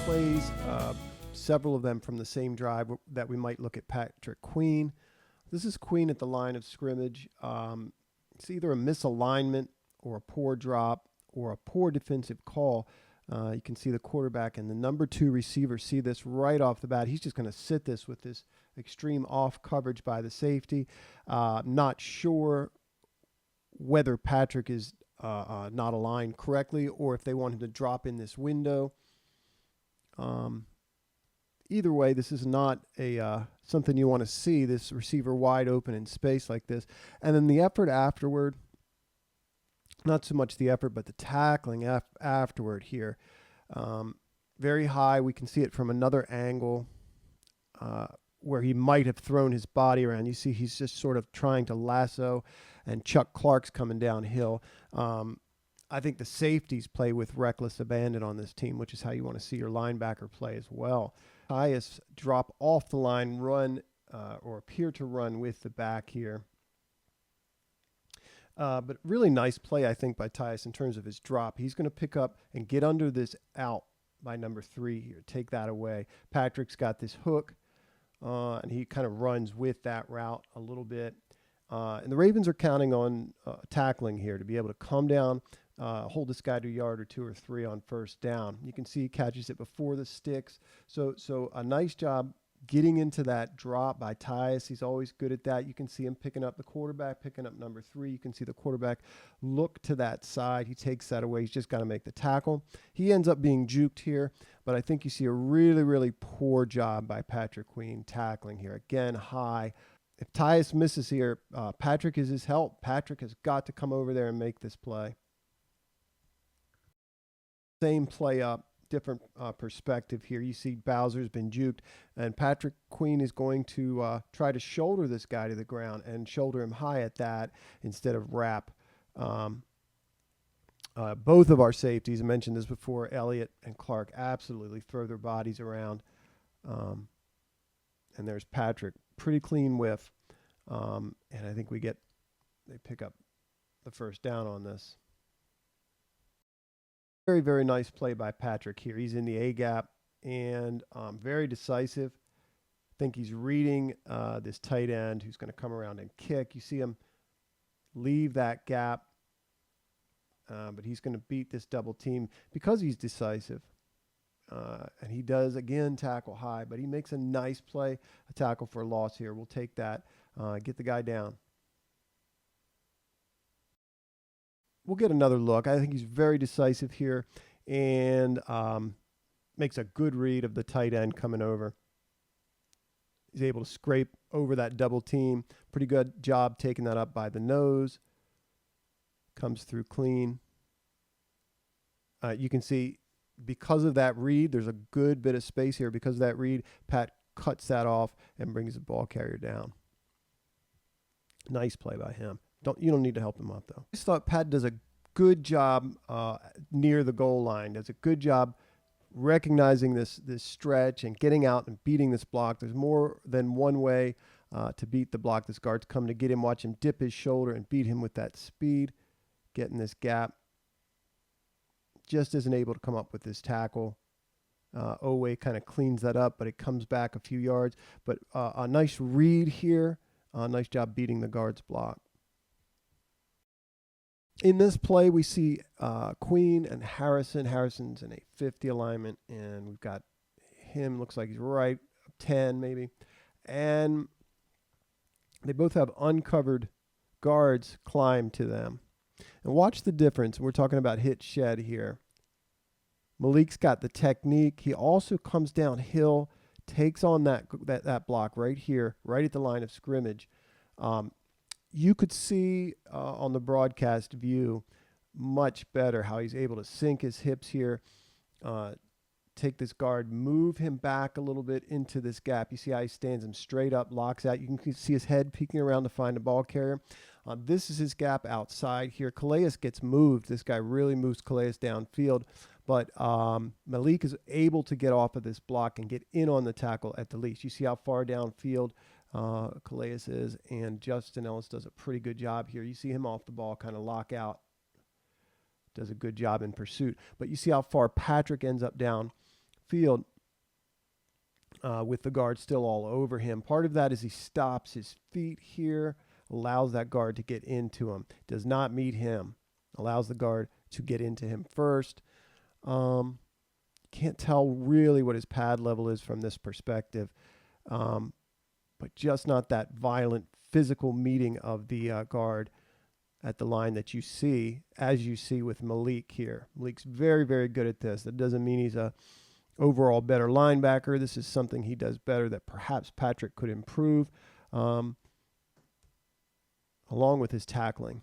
plays, several of them from the same drive that we might look at Patrick Queen. This is Queen at the line of scrimmage. It's either a misalignment or a poor drop or a poor defensive call. You can see the quarterback and the number 2 receiver see this right off the bat. He's just going to sit this with this extreme off coverage by the safety. Not sure whether Patrick is not aligned correctly or if they want him to drop in this window. Either way, this is not a something you want to see, this receiver wide open in space like this. And then the effort afterward, not so much the effort, but the tackling afterward here. Very high. We can see it from another angle where he might have thrown his body around. You see he's just sort of trying to lasso, and Chuck Clark's coming downhill. I think the safeties play with reckless abandon on this team, which is how you want to see your linebacker play as well. Tyus drop off the line, run or appear to run with the back here. But really nice play, I think, by Tyus in terms of his drop. He's going to pick up and get under this out by number 3 here. Take that away. Patrick's got this hook, and he kind of runs with that route a little bit. And the Ravens are counting on tackling here to be able to come down, hold this guy to a yard or 2 or 3 on first down. You can see he catches it before the sticks. So a nice job getting into that drop by Tyus. He's always good at that. You can see him picking up the quarterback, picking up number 3. You can see the quarterback look to that side. He takes that away. He's just got to make the tackle. He ends up being juked here, but I think you see a really, really poor job by Patrick Queen tackling here. Again, high. If Tyus misses here, Patrick is his help. Patrick has got to come over there and make this play. Same play up, different perspective here. You see Bowser's been juked, and Patrick Queen is going to try to shoulder this guy to the ground and shoulder him high at that instead of wrap. Both of our safeties, I mentioned this before, Elliott and Clark, absolutely throw their bodies around. And there's Patrick, pretty clean whiff. And I think they pick up the first down on this. Very, very nice play by Patrick here. He's in the A gap and very decisive. I think he's reading this tight end who's going to come around and kick. You see him leave that gap, but he's going to beat this double team because he's decisive. And he does, again, tackle high, but he makes a nice play, a tackle for a loss here. We'll take that, get the guy down. We'll get another look. I think he's very decisive here and makes a good read of the tight end coming over. He's able to scrape over that double team. Pretty good job taking that up by the nose. Comes through clean. You can see because of that read, there's a good bit of space here. Because of that read, Pat cuts that off and brings the ball carrier down. Nice play by him. You don't need to help him up, though. I just thought Pat does a good job near the goal line. Does a good job recognizing this stretch and getting out and beating this block. There's more than one way to beat the block. This guard's coming to get him. Watch him dip his shoulder and beat him with that speed. Getting this gap. Just isn't able to come up with this tackle. Oweh kind of cleans that up, but it comes back a few yards. But a nice read here. Nice job beating the guard's block. In this play, we see Queen and Harrison. Harrison's in a 50 alignment, and we've got him. Looks like he's right, 10 maybe. And they both have uncovered guards climb to them. And watch the difference. We're talking about hit shed here. Malik's got the technique. He also comes downhill, takes on that block right here, right at the line of scrimmage. You could see on the broadcast view much better how he's able to sink his hips here, take this guard, move him back a little bit into this gap. You see how he stands him straight up, locks out. You can see his head peeking around to find a ball carrier. This is his gap outside here. Calais gets moved. This guy really moves Calais downfield. But Malik is able to get off of this block and get in on the tackle at the least. You see how far downfield Calais is, and Justin Ellis does a pretty good job here. You see him off the ball, kind of lock out. Does a good job in pursuit. But you see how far Patrick ends up down field with the guard still all over him. Part of that is he stops his feet here, allows that guard to get into him, does not meet him, allows the guard to get into him first. Can't tell really what his pad level is from this perspective, but just not that violent physical meeting of the guard at the line that you see, as you see with Malik here. Malik's very, very good at this. That doesn't mean he's a overall better linebacker. This is something he does better that perhaps Patrick could improve, along with his tackling.